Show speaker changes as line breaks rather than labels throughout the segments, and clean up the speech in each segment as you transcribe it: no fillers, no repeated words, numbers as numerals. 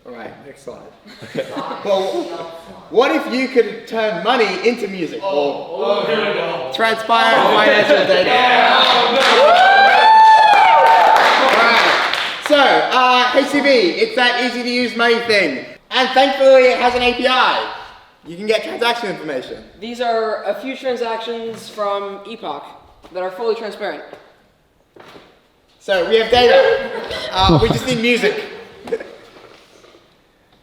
Alright, next slide. Well, what if you could turn money into music? Or
Here we go.
transpire financial data? Alright, so, HCB, it's that easy to use money thing. And thankfully it has an API. You can get transaction information.
These are a few transactions from Epoch that are fully transparent.
So we have data. We just need music.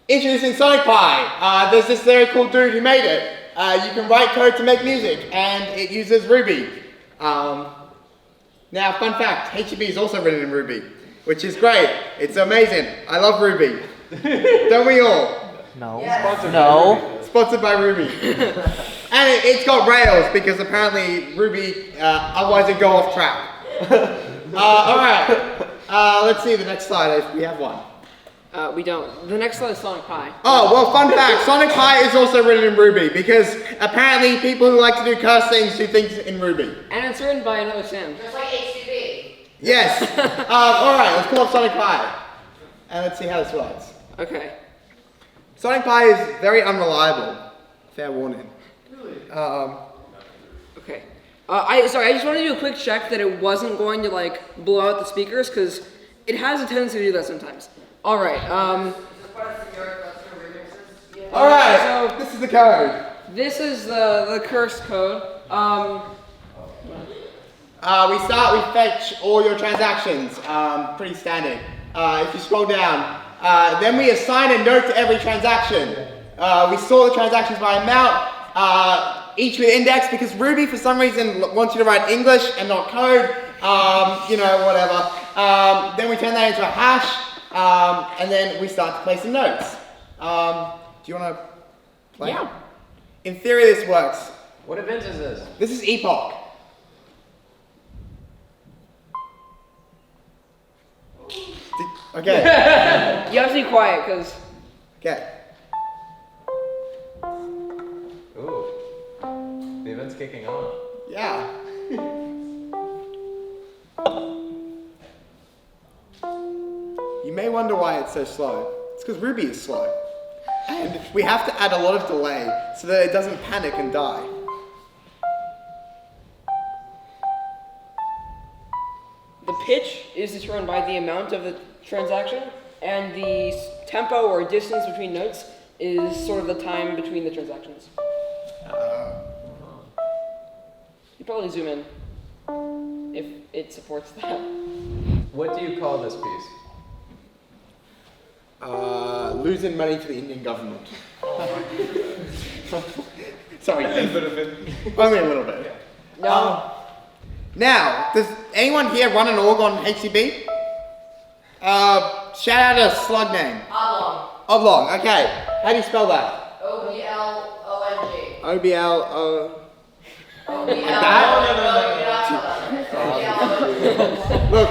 Introducing SonicPi. There's this very cool dude who made it. You can write code to make music, and it uses Ruby. Now, fun fact, HTTP is also written in Ruby, which is great. It's amazing. I love Ruby. Don't we all?
No.
Yes.
No.
Sponsored by Ruby. And it's got Rails, because apparently Ruby, otherwise it'd go off track. Alright, let's see the next slide if we have one.
We don't. The next slide is SonicPi.
Oh, well, fun fact, SonicPi is also written in Ruby, because apparently people who like to do curse things do things in Ruby.
And it's written by another Sam.
Just like HTTP.
Yes. Alright, let's pull up SonicPi. And let's see how this works.
Okay.
SonicPi is very unreliable. Fair warning.
Okay. I just wanted to do a quick check that it wasn't going to like blow out the speakers because it has a tendency to do that sometimes. All right.
Alright,
So
this is the code.
this is the curse code.
We fetch all your transactions. Pretty standard. If you scroll down, then we assign a note to every transaction. We sort the transactions by amount, each with index, because Ruby for some reason wants you to write English and not code, you know, whatever. Then we turn that into a hash, and then we start to play some notes. Do you want to play?
Yeah.
In theory this works.
What event is this?
This is Epoch. Okay.
You have to be quiet because
Okay.
Ooh. The event's kicking off.
Yeah. You may wonder why it's so slow. It's because Ruby is slow. And we have to add a lot of delay so that it doesn't panic and die.
the pitch is determined by the amount of the transaction, and the tempo or distance between notes is sort of the time between the transactions. You probably zoom in if it supports that.
What do you call this piece?
Losing money to the Indian government. Sorry, only a little bit.
No.
Now, does anyone here run an org on HCB? Shout out a slug name.
Oblong.
Oblong, okay. How do you spell that?
OBLONG.
O-B-L-O...
OBLONG.
Like that?
No, no, no, no, no, no, no.
Look,